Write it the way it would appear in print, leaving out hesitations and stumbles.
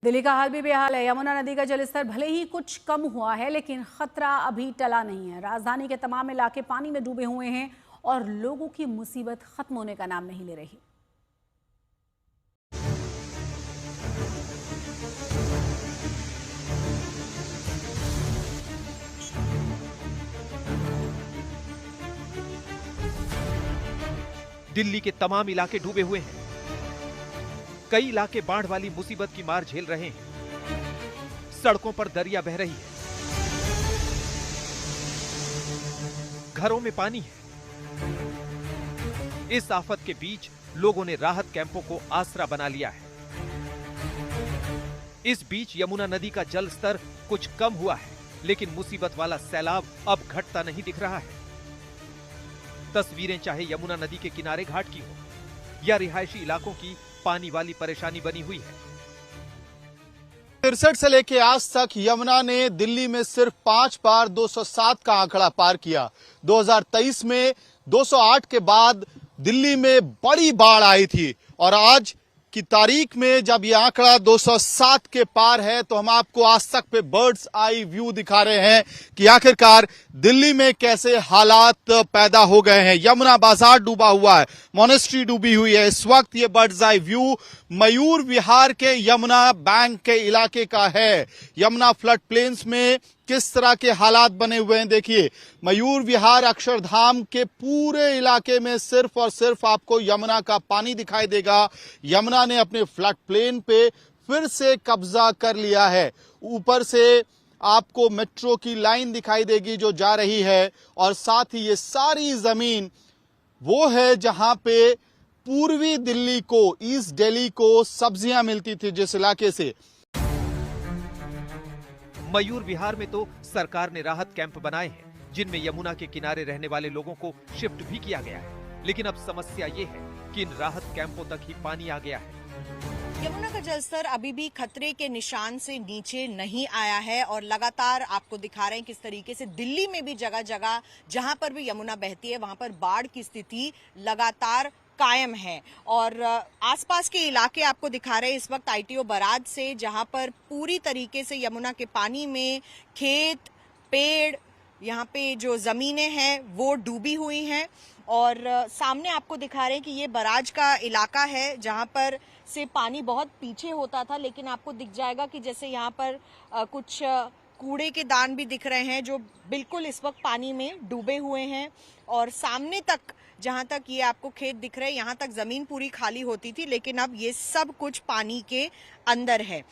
दिल्ली का हाल भी बेहाल है। यमुना नदी का जलस्तर भले ही कुछ कम हुआ है, लेकिन खतरा अभी टला नहीं है। राजधानी के तमाम इलाके पानी में डूबे हुए हैं और लोगों की मुसीबत खत्म होने का नाम नहीं ले रही। दिल्ली के तमाम इलाके डूबे हुए हैं। कई इलाके बाढ़ वाली मुसीबत की मार झेल रहे हैं। सड़कों पर दरिया बह रही है, घरों में पानी है। इस आफत के बीच लोगों ने राहत कैंपों को आसरा बना लिया है। इस बीच यमुना नदी का जल स्तर कुछ कम हुआ है, लेकिन मुसीबत वाला सैलाब अब घटता नहीं दिख रहा है। तस्वीरें चाहे यमुना नदी के किनारे घाट की हो या रिहायशी इलाकों की, पानी वाली परेशानी बनी हुई है। 63 से लेके आज तक यमुना ने दिल्ली में सिर्फ 5 बार 207 का आंकड़ा पार किया। 2023 में 208 के बाद दिल्ली में बड़ी बाढ़ आई थी और आज की तारीख में जब ये आंकड़ा 207 के पार है तो हम आपको आज तक पे बर्ड्स आई व्यू दिखा रहे हैं कि आखिरकार दिल्ली में कैसे हालात पैदा हो गए हैं। यमुना बाजार डूबा हुआ है, मोनेस्ट्री डूबी हुई है। इस वक्त ये birds eye view Mayur Vihar के यमुना बैंक के इलाके का है। यमुना फ्लड प्लेन्स में किस तरह के हालात बने हुए हैं देखिए। मयूर विहार अक्षरधाम के पूरे इलाके में सिर्फ और सिर्फ आपको यमुना का पानी दिखाई देगा। यमुना ने अपने फ्लड प्लेन पे फिर से कब्जा कर लिया है। ऊपर से आपको मेट्रो की लाइन दिखाई देगी जो जा रही है और साथ ही ये सारी जमीन वो है जहां पे पूर्वी दिल्ली को, ईस्ट दिल्ली को सब्जियां मिलती थी जिस इलाके से। मयूर विहार में तो सरकार ने राहत कैंप बनाए हैं, जिनमें यमुना के किनारे रहने वाले लोगों को शिफ्ट भी किया गया है। लेकिन अब समस्या ये है कि इन राहत कैंपों तक ही पानी आ गया है। यमुना का जलस्तर अभी भी खतरे के निशान से नीचे नहीं आया है और लगातार आपको दिखा रहे हैं किस तरीके से दिल्ली में भी जगह जगह जहां पर भी यमुना बहती है वहां पर बाढ़ की स्थिति लगातार कायम है। और आसपास के इलाके आपको दिखा रहे हैं इस वक्त आईटीओ बराज से, जहां पर पूरी तरीके से यमुना के पानी में खेत, पेड़, यहाँ पे जो जमीनें हैं वो डूबी हुई हैं। और सामने आपको दिखा रहे हैं कि ये बराज का इलाका है जहाँ पर से पानी बहुत पीछे होता था, लेकिन आपको दिख जाएगा कि जैसे यहाँ पर कुछ कूड़े के दान भी दिख रहे हैं जो बिल्कुल इस वक्त पानी में डूबे हुए हैं। और सामने तक जहां तक ये आपको खेत दिख रहे हैं, यहाँ तक जमीन पूरी खाली होती थी, लेकिन अब ये सब कुछ पानी के अंदर है।